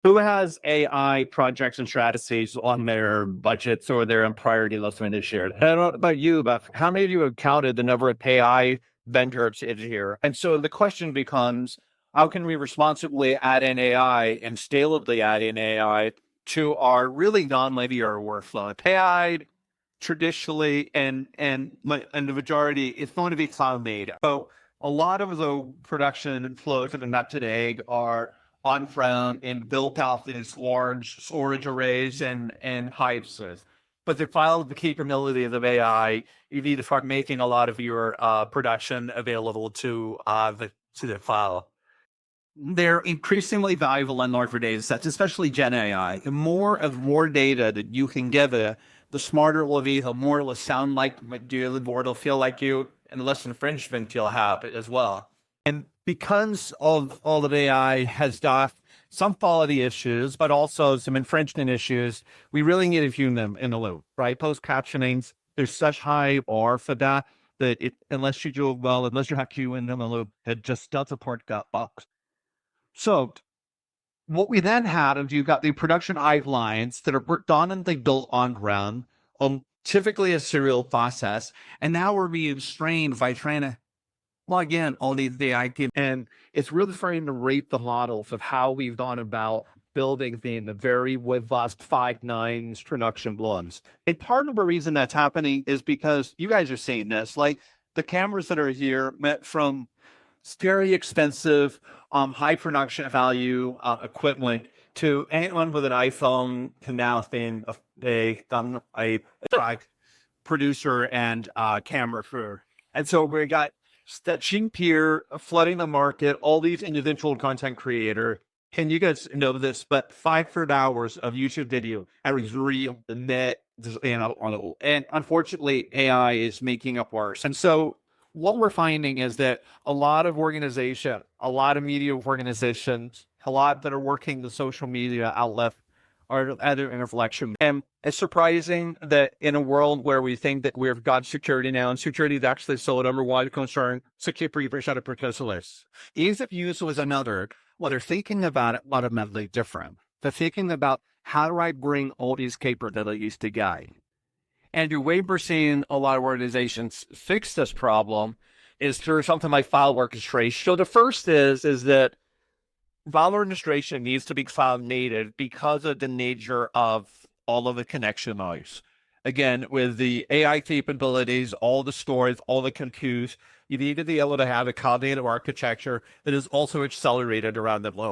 Who has AI projects and strategies on their budgets or their priority list when this year? I don't know about you, but how many of you have counted the number of AI vendors in here? And so the question becomes, how can we responsibly add in AI and scalably add in AI to our really non-linear workflow? AI traditionally and the majority is going to be cloud native. So a lot of the production flows that are not today are on-prem and built out these large storage arrays and pipes. But to follow the capabilities of AI, you need to start making a lot of your production available to the file. They're increasingly valuable in larger data sets, especially Gen AI. The more data that you can give it, the smarter it will be, the more it will sound like you, the more it'll feel like you, and the less infringement you'll have as well. And because of all of AI has got some quality issues, but also some infringement issues, we really need a human in the loop, right? Post captionings, there's such high bar for that unless you do it well, unless you have human in the loop, it just doesn't support gut bugs. So what we then had is you've got the production pipelines that are predominantly built on ground, typically a serial process. And now we're being strained by trying to plug in all these AI teams. And it's really starting to rate the models of how we've gone about building the very robust 5 nines production blooms. And part of the reason that's happening is because you guys are seeing this, like the cameras that are here met from very expensive, high production value equipment to anyone with an iPhone to now being a producer and camera crew. And so we got that cheap here flooding the market, all these individual content creator. Can you guys know this? But 500 hours of YouTube video every real net, and unfortunately, AI is making up worse. And so what we're finding is that a lot of media organizations, a lot that are working the social media outlet are at an inflection. And it's surprising that in a world where we think that we've got security now, and security is actually still the number one concern, 60% of participants. Ease of use was another. Well, they're thinking about it fundamentally different. They're thinking about how do I bring all these capabilities together? And the way we're seeing a lot of organizations fix this problem is through something like file orchestration. So the first is that file orchestration needs to be cloud native because of the nature of all of the connection noise. Again, with the AI capabilities, all the storage, all the compute, you need to be able to have a cloud native architecture that is also accelerated around the globe.